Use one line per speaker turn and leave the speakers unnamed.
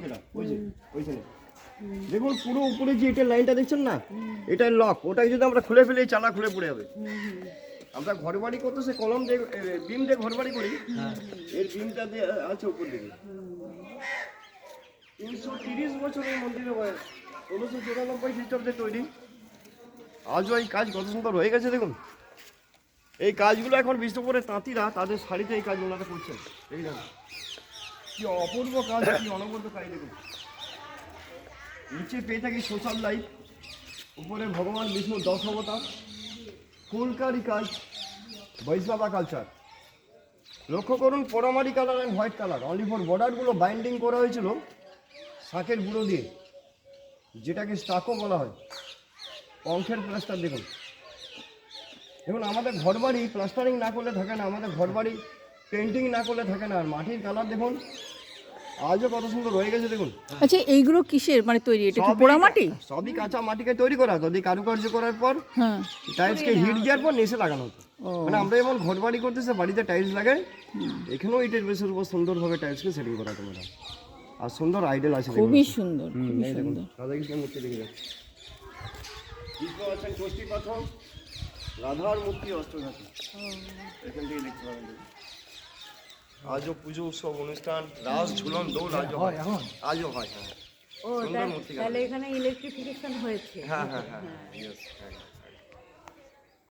লোকেরা ওই যে ওইখানে দেখুন পুরো উপরে যে এটা লাইনটা দেখছেন না, এটা লক, ওটাই যদি আমরা খুলে ফেলি চালা খুলে পড়ে যাবে। আমরা ঘর বাড়ি করতে সে কলম দিয়ে বিম দিয়ে ঘর বাড়ি করি, এর বিমটা দিয়ে আছে উপর দিকে। 330 বছরের মন্দিরের বয়স, 1694 খ্রিস্টাব্দে তৈরি। আজও এই কাজ কত সুন্দর হয়ে গেছে দেখুন। এই কাজগুলো এখন বিষ্ণুপুরের তাঁতিরা তাদের শাড়িতে এই কাজগুলো করছেন। এই দেখুন কি অপূর্ব কাজ, কি অনবদ্য কাজ দেখুন। নিচে পেয়ে থাকি সোশ্যাল লাইফ, উপরে ভগবান বিষ্ণুর 10 অবতার, ফুলকারি কাজ, বৈষ্ণবা কালচার। লক্ষ্য করুন পোড়ামারি colour and white colour, only for বর্ডারগুলো বাইন্ডিং করা হয়েছিল শাঁখের গুঁড়ো দিয়ে, যেটাকে স্টাকো বলা হয়। অংশের প্লাস্টার দেখুন। দেখুন আমাদের ঘরবাড়ি প্লাস্টারিং না করলে থাকে না, আমাদের ঘরবাড়ি পেন্টিং না করলে থাকে না। আর মাটির কালার দেখুন আজও কত সুন্দর রয়ে গেছে দেখুন।
আচ্ছা এইগুলো কিসের মানে তৈরি? এটা কি পোড়া মাটি?
সবই কাঁচা মাটিকে তৈরি করা হতো, কারুকার্য করার পর টাইলসকে হিট দেওয়ার পর নিচে লাগানো হতো। মানে আমরা যেমন ঘর বাড়ি করতেছে বাড়িতে টাইলস লাগাই, এখানেও ইটের বেসের উপর সুন্দরভাবে টাইলসকে সেটিং করা হতো ম্যাডাম। আর সুন্দর আইডল আছে,
খুবই সুন্দর, খুবই সুন্দর।
রাধাকৃষ্ণের মূর্তি দেখে যাচ্ছে, কৃষ্ণ আছেন ষষ্ঠী পাথর, রাধার মূর্তি অষ্টঘাতী, এখান থেকে দেখতে পাবেন। আজও পুজো উৎসব অনুষ্ঠান রাস ঝুলন দৌড় আজও হয়, আজও হয়। হ্যাঁ
ও তাহলে এখানে ইলেকট্রিফিকেশন হয়েছে।
হ্যাঁ হ্যাঁ হ্যাঁ,